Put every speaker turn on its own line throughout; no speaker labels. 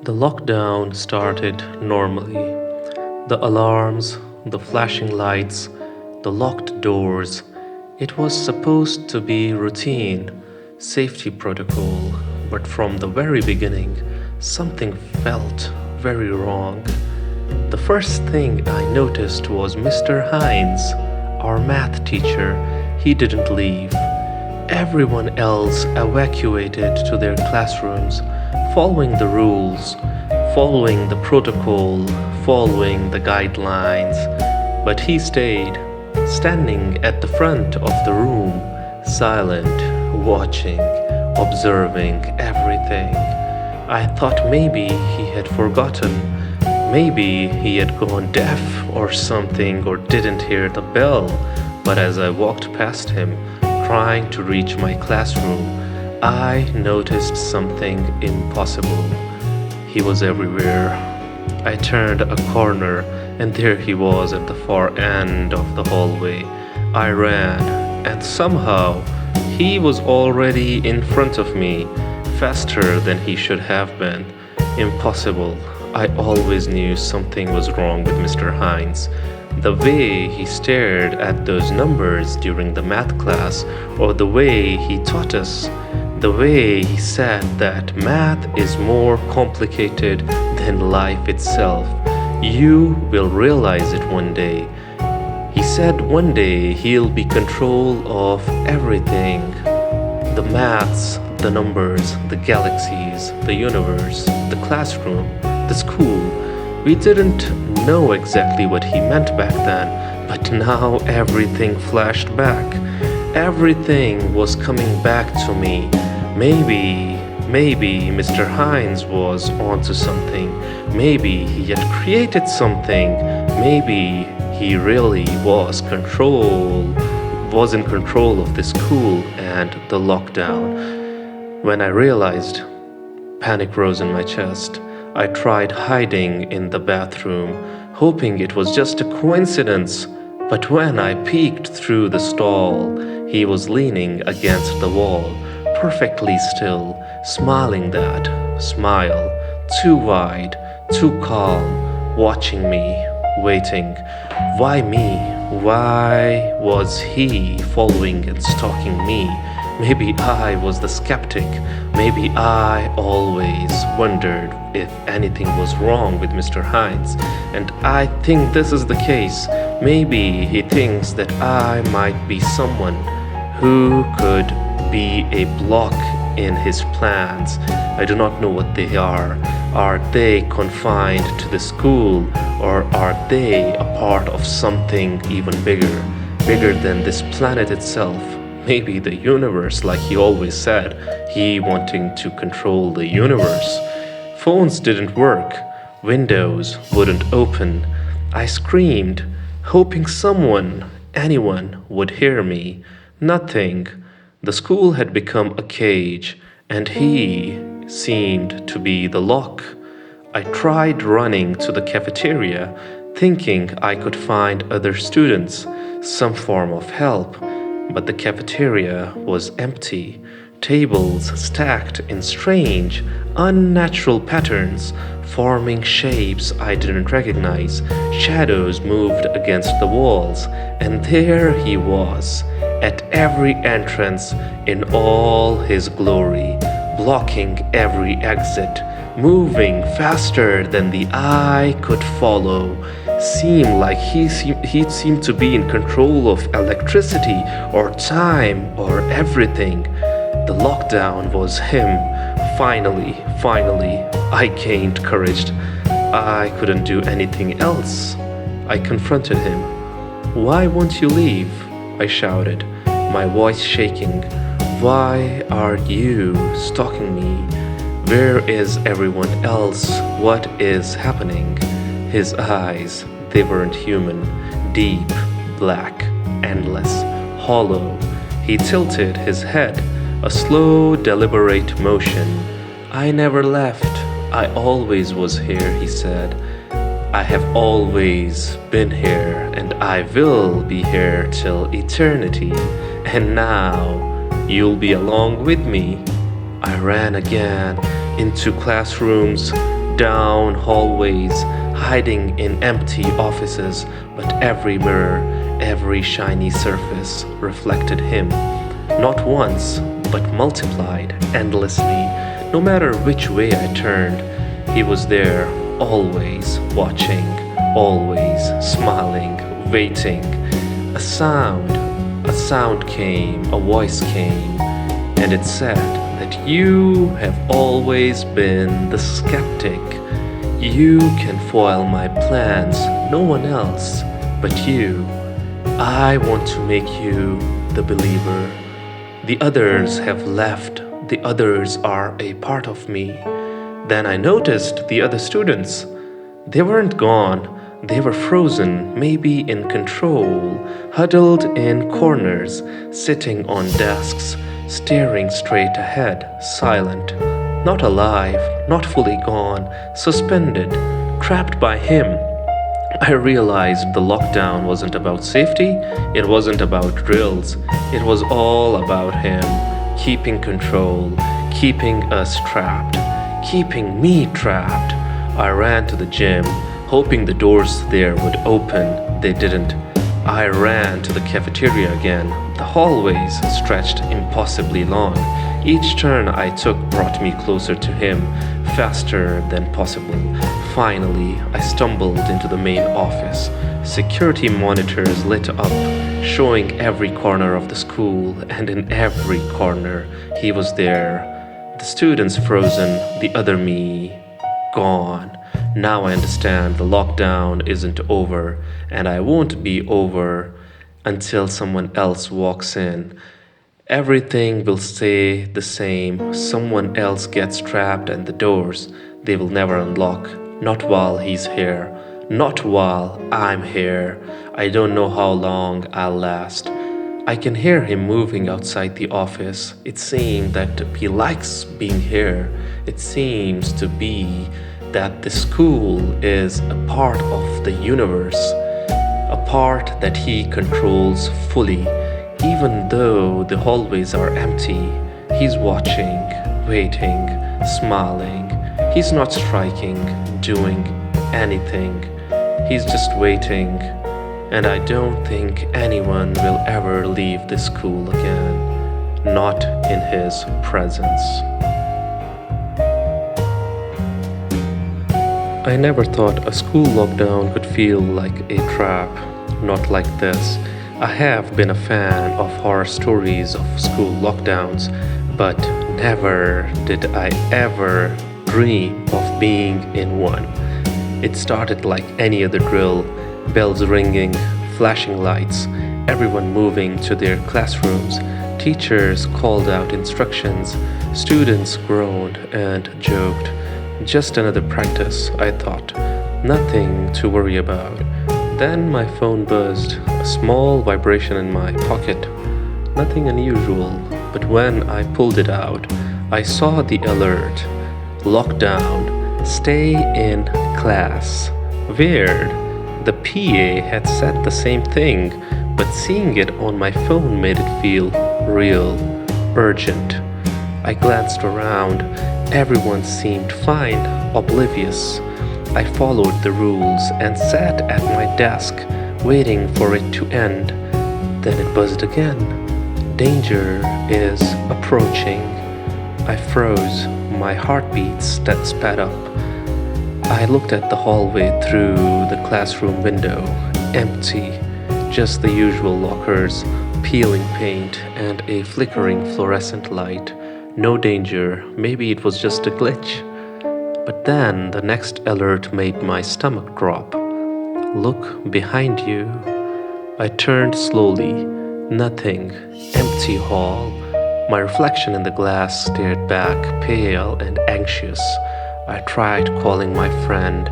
The lockdown started normally. The alarms, the flashing lights, the locked doors. It was supposed to be routine, safety protocol, but from the very beginning, something felt very wrong. The first thing I noticed was Mr. Hines, our math teacher. He didn't leave. Everyone else evacuated to their classrooms, following the rules, following the protocol, following the guidelines. But he stayed, standing at the front of the room, silent, watching, observing everything. I thought maybe he had forgotten. Maybe he had gone deaf or something, or didn't hear the bell. But as I walked past him, trying to reach my classroom, I noticed something impossible. He was everywhere. I turned a corner, and there he was at the far end of the hallway. I ran, and somehow he was already in front of me, faster than he should have been. Impossible. I always knew something was wrong with Mr. Hines. The way he stared at those numbers during the math class, or the way he taught us, the way he said that math is more complicated than life itself. You will realize it one day. He said one day he'll be control of everything. The maths, the numbers, the galaxies, the universe, the classroom, the school. We didn't know exactly what he meant back then, but now everything flashed back. Everything was coming back to me. Maybe Mr. Hines was onto something. Maybe he had created something. Maybe he really was in control of the school and the lockdown. When I realized, panic rose in my chest. I tried hiding in the bathroom, hoping it was just a coincidence. But when I peeked through the stall, he was leaning against the wall, perfectly still, smiling that smile, too wide, too calm, watching me, waiting. Why me? Why was he following and stalking me? Maybe I was the skeptic. Maybe I always wondered if anything was wrong with Mr. Hines. And I think this is the case. Maybe he thinks that I might be someone who could be a block in his plans. I do not know what they are. Are they confined to the school, or are they a part of something even bigger than this planet itself? Maybe the universe, like he always said, he wanting to control the universe. Phones didn't work. Windows wouldn't open. I screamed, hoping anyone would hear me. Nothing. The school had become a cage, and he seemed to be the lock. I tried running to the cafeteria, thinking I could find other students, some form of help. But the cafeteria was empty, tables stacked in strange, unnatural patterns, forming shapes I didn't recognize. Shadows moved against the walls, and there he was, at every entrance in all his glory, blocking every exit, moving faster than the eye could follow. Seemed like he seemed to be in control of electricity or time or everything. The lockdown was him. Finally, I gained courage. I couldn't do anything else. I confronted him. "Why won't you leave?" I shouted, my voice shaking. "Why are you stalking me? Where is everyone else? What is happening?" His eyes, they weren't human, deep, black, endless, hollow. He tilted his head, a slow, deliberate motion. "I never left. I always was here," he said. "I have always been here, and I will be here till eternity. And now, you'll be along with me." I ran again into classrooms, down hallways, hiding in empty offices, but every mirror, every shiny surface reflected him. Not once, but multiplied endlessly. No matter which way I turned, he was there, always watching, always smiling, waiting. A sound came, a voice came, and it said that you have always been the skeptic. You can foil my plans, no one else but you. I want to make you the believer. The others have left, the others are a part of me. Then I noticed the other students. They weren't gone, they were frozen, maybe in control, huddled in corners, sitting on desks, staring straight ahead, silent, not alive, not fully gone, suspended, trapped by him. I realized the lockdown wasn't about safety, it wasn't about drills, it was all about him, keeping control, keeping us trapped, keeping me trapped. I ran to the gym, hoping the doors there would open. They didn't. I ran to the cafeteria again. The hallways stretched impossibly long. Each turn I took brought me closer to him, faster than possible. Finally, I stumbled into the main office. Security monitors lit up, showing every corner of the school, and in every corner, he was there. The students frozen, the other me gone. Now I understand the lockdown isn't over, and I won't be over until someone else walks in. Everything will stay the same. Someone else gets trapped, and the doors, they will never unlock. Not while he's here. Not while I'm here. I don't know how long I'll last. I can hear him moving outside the office. It seems that he likes being here. It seems to be that the school is a part of the universe, a part that he controls fully. Even though the hallways are empty, he's watching, waiting, smiling. He's not striking, doing anything. He's just waiting. And I don't think anyone will ever leave this school again, not in his presence. I never thought a school lockdown could feel like a trap, not like this. I have been a fan of horror stories of school lockdowns, but never did I ever dream of being in one. It started like any other drill, bells ringing, flashing lights, everyone moving to their classrooms, teachers called out instructions, students groaned and joked. Just another practice, I thought. Nothing to worry about. Then my phone buzzed, a small vibration in my pocket. Nothing unusual, but when I pulled it out, I saw the alert. Lockdown. Stay in class. Weird. The PA had said the same thing, but seeing it on my phone made it feel real, urgent. I glanced around. Everyone seemed fine, oblivious. I followed the rules and sat at my desk, waiting for it to end. Then it buzzed again. Danger is approaching. I froze, my heartbeat sped up. I looked at the hallway through the classroom window, empty, just the usual lockers, peeling paint, and a flickering fluorescent light. No danger, maybe it was just a glitch. But then the next alert made my stomach drop. Look behind you. I turned slowly. Nothing. Empty hall. My reflection in the glass stared back, pale and anxious. I tried calling my friend.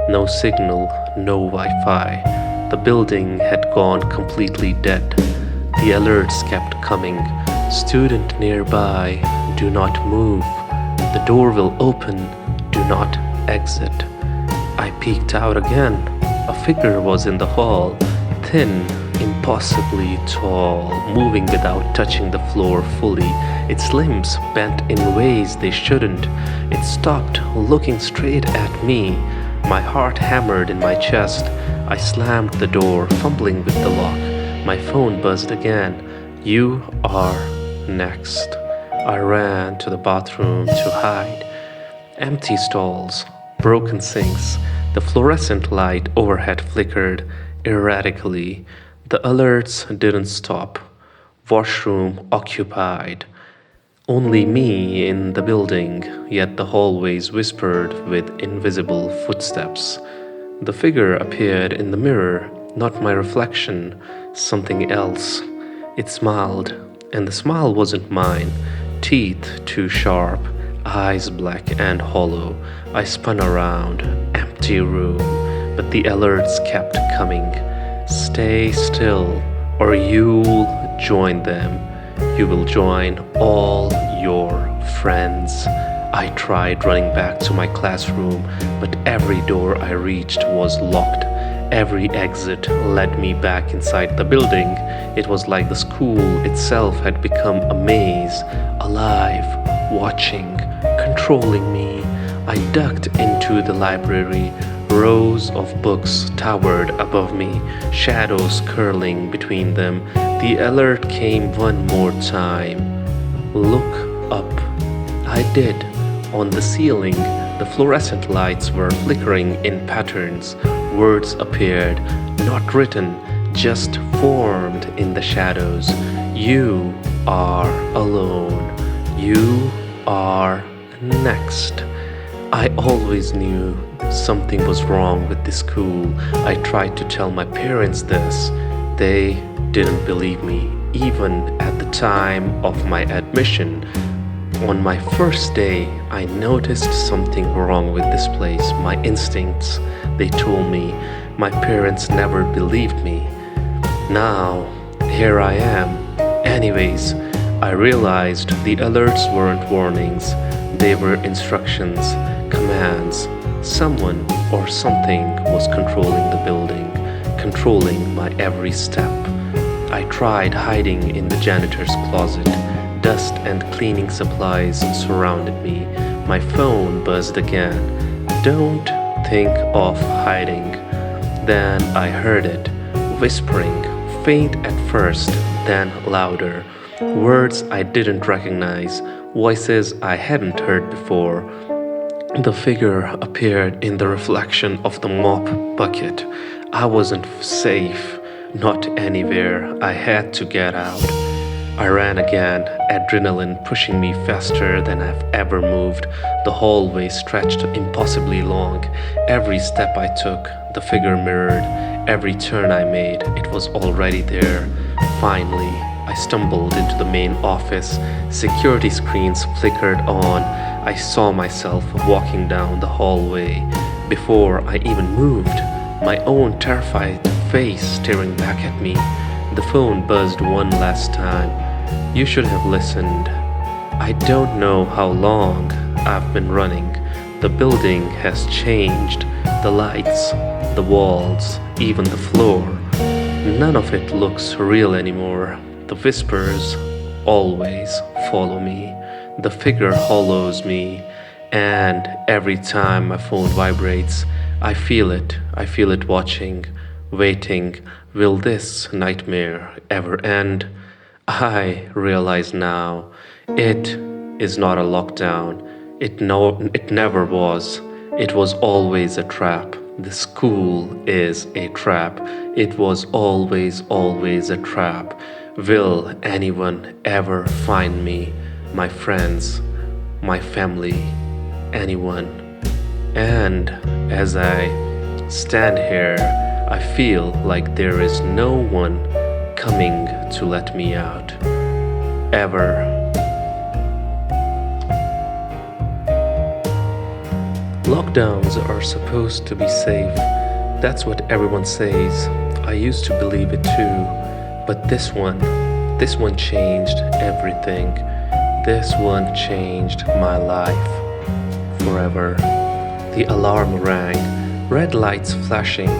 No signal, no Wi-Fi. The building had gone completely dead. The alerts kept coming. Student nearby, do not move. The door will open, do not exit. I peeked out again. A figure was in the hall, thin, impossibly tall, moving without touching the floor fully. its limbs bent in ways they shouldn't. It stopped looking straight at me. My heart hammered in my chest. I slammed the door, fumbling with the lock. My phone buzzed again. "You are next." I ran to the bathroom to hide. Empty stalls, broken sinks, the fluorescent light overhead flickered erratically. The alerts didn't stop. Washroom occupied. Only me in the building, yet the hallways whispered with invisible footsteps. The figure appeared in the mirror, not my reflection, something else. It smiled, and the smile wasn't mine. Teeth too sharp, eyes black and hollow. I spun around, empty room, but the alerts kept coming. "Stay still, or you'll join them. You will join all your friends." I tried running back to my classroom, but every door I reached was locked. Every exit led me back inside the building. It was like the school itself had become a maze, alive, watching, controlling me. I ducked into the library. Rows of books towered above me, shadows curling between them. The alert came one more time. "Look up." I did. On the ceiling, the fluorescent lights were flickering in patterns. Words appeared, not written, just formed in the shadows. "You are alone. You are next." I always knew something was wrong with this school. I tried to tell my parents this. They didn't believe me, even at the time of my admission. On my first day, I noticed something wrong with this place. My instincts, they told me. My parents never believed me. Now, here I am. Anyways, I realized the alerts weren't warnings. They were instructions, commands. Someone or something was controlling the building, controlling my every step. I tried hiding in the janitor's closet. Dust and cleaning supplies surrounded me. My phone buzzed again. "Don't think of hiding." Then I heard it, whispering, faint at first, then louder. Words I didn't recognize, voices I hadn't heard before. The figure appeared in the reflection of the mop bucket. I wasn't safe, not anywhere. I had to get out. I ran again, adrenaline pushing me faster than I've ever moved. The hallway stretched impossibly long. Every step I took, the figure mirrored. Every turn I made, it was already there. Finally, I stumbled into the main office. Security screens flickered on. I saw myself walking down the hallway. Before I even moved, my own terrified face staring back at me. The phone buzzed one last time. "You should have listened." I don't know how long I've been running. The building has changed. The lights, the walls, even the floor. None of it looks real anymore. The whispers always follow me. The figure hollows me. And every time my phone vibrates, I feel it. I feel it watching, waiting. Will this nightmare ever end? I realize now, it is not a lockdown. It never was. It was always a trap. The school is a trap. It was always a trap. Will anyone ever find me? My friends, my family, anyone? And as I stand here, I feel like there is no one coming to let me out. Ever. Lockdowns are supposed to be safe. That's what everyone says. I used to believe it too. But this one changed everything. This one changed my life. Forever. The alarm rang, red lights flashing,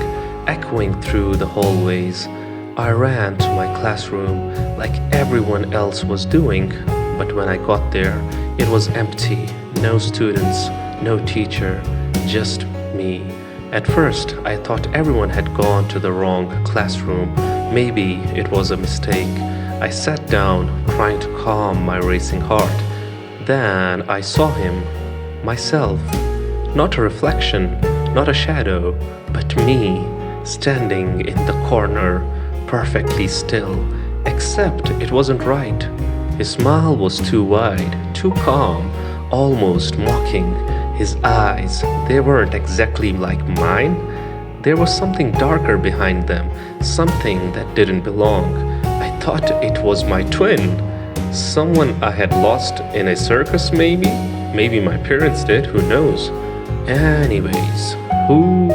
echoing through the hallways. I ran to my classroom like everyone else was doing, But when I got there, it was empty. No students, no teacher, just me. At first, I thought everyone had gone to the wrong classroom. Maybe it was a mistake. I sat down, trying to calm my racing heart. Then I saw him, myself. Not a reflection, not a shadow, but me, standing in the corner, perfectly still. Except it wasn't right. His smile was too wide, too calm, almost mocking. His eyes, they weren't exactly like mine. There was something darker behind them, something that didn't belong. I thought it was my twin. Someone I had lost in a circus, maybe? Maybe my parents did, who knows? Anyways, who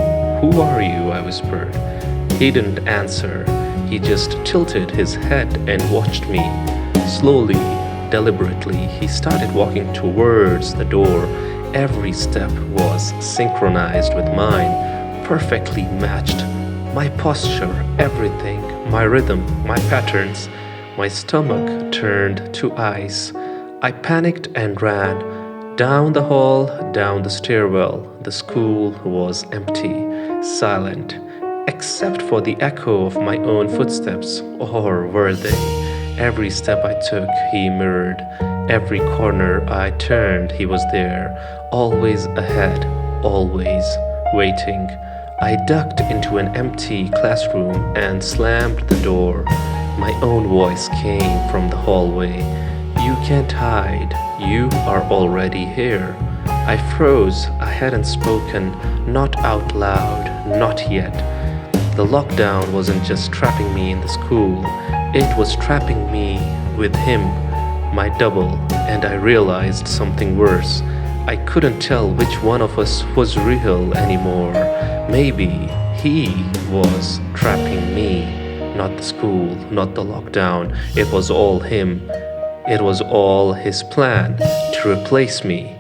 are you? I whispered. He didn't answer. He just tilted his head and watched me. Slowly, deliberately, he started walking towards the door. Every step was synchronized with mine, perfectly matched. My posture, everything, my rhythm, my patterns. My stomach turned to ice. I panicked and ran. Down the hall, down the stairwell. The school was empty, silent, except for the echo of my own footsteps. Or were they? Every step I took, he mirrored. Every corner I turned, he was there, always ahead, always waiting. I ducked into an empty classroom and slammed the door. My own voice came from the hallway. You can't hide, you are already here. I froze, I hadn't spoken, not out loud, not yet. The lockdown wasn't just trapping me in the school, it was trapping me with him, my double, and I realized something worse. I couldn't tell which one of us was real anymore. Maybe he was trapping me, not the school, not the lockdown. It was all him. It was all his plan to replace me.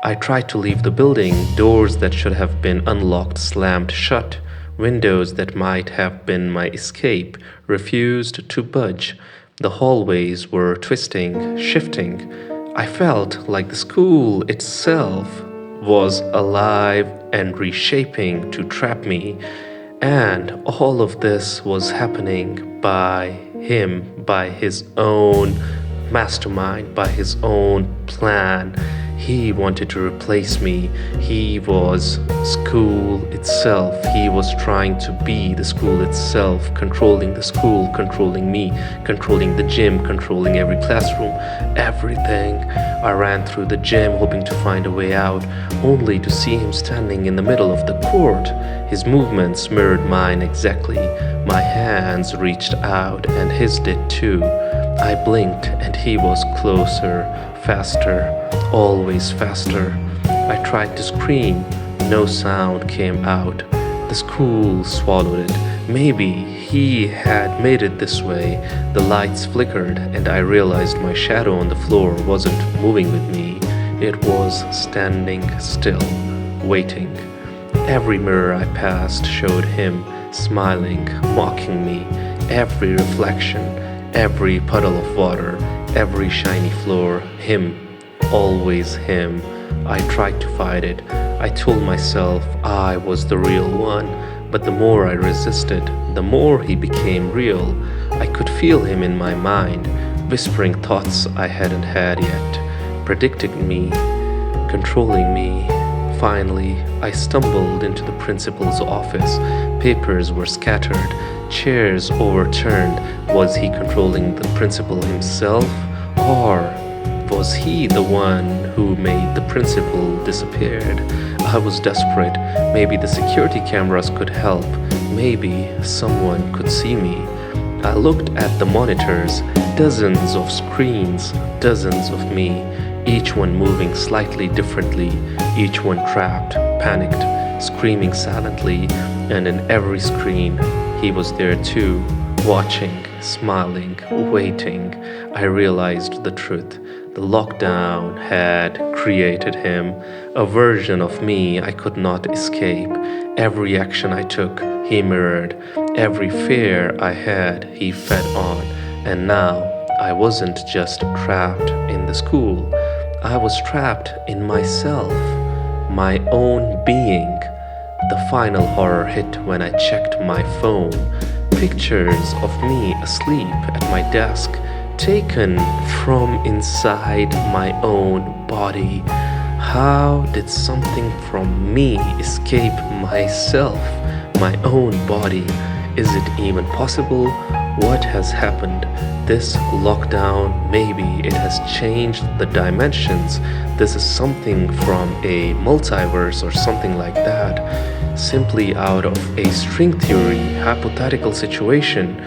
I tried to leave the building, doors that should have been unlocked slammed shut. Windows that might have been my escape refused to budge. The hallways were twisting, shifting. I felt like the school itself was alive and reshaping to trap me. And all of this was happening by him, by his own mastermind, by his own plan. He wanted to replace me. He was school itself. He was trying to be the school itself, controlling the school, controlling me, controlling the gym, controlling every classroom, everything. I ran through the gym hoping to find a way out, only to see him standing in the middle of the court. His movements mirrored mine exactly. My hands reached out and his did too. I blinked and he was closer, faster, always faster. I tried to scream. No sound came out. The school swallowed it. Maybe he had made it this way. The lights flickered and I realized my shadow on the floor wasn't moving with me. It was standing still, waiting. Every mirror I passed showed him, smiling, mocking me. Every reflection, every puddle of water, every shiny floor, him, always him. I tried to fight it. I told myself I was the real one, but the more I resisted, the more he became real. I could feel him in my mind, whispering thoughts I hadn't had yet, predicting me, controlling me. Finally, I stumbled into the principal's office. Papers were scattered, chairs overturned. Was he controlling the principal himself? Or was he the one who made the principal disappeared? I was desperate. Maybe the security cameras could help. Maybe someone could see me. I looked at the monitors, dozens of screens, dozens of me, each one moving slightly differently, each one trapped, panicked, screaming silently, and in every screen, he was there too, watching, smiling, waiting. I realized the truth. The lockdown had created him, a version of me I could not escape. Every action I took, he mirrored. Every fear I had, he fed on. And now I wasn't just trapped in the school, I was trapped in myself, my own being. The final horror hit when I checked my phone. Pictures of me asleep at my desk, taken from inside my own body. How did something from me escape myself, my own body? Is it even possible? What has happened? This lockdown, maybe it has changed the dimensions. This is something from a multiverse or something like that, simply out of a string theory, hypothetical situation.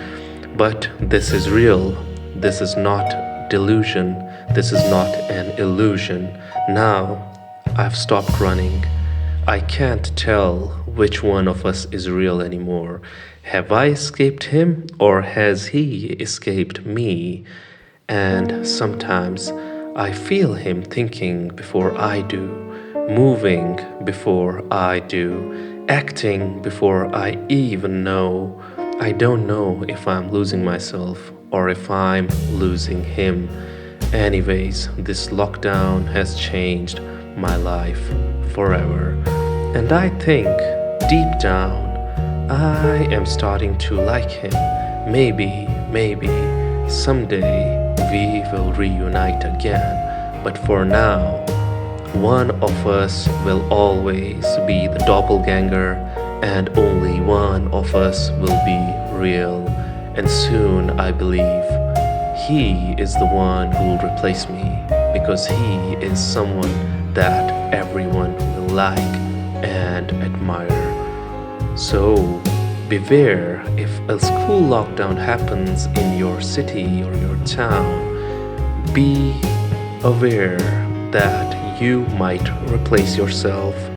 But this is real. This is not delusion. This is not an illusion. Now, I've stopped running. I can't tell which one of us is real anymore. Have I escaped him or has he escaped me? And sometimes I feel him thinking before I do, moving before I do, acting before I even know. I don't know if I'm losing myself or if I'm losing him. Anyways, this lockdown has changed my life forever. And I think deep down, I am starting to like him. Maybe someday we will reunite again. But for now, one of us will always be the doppelganger, and only one of us will be real. And soon, I believe, he is the one who will replace me, because he is someone that everyone will like and admire. So beware if a school lockdown happens in your city or your town. Be aware that you might replace yourself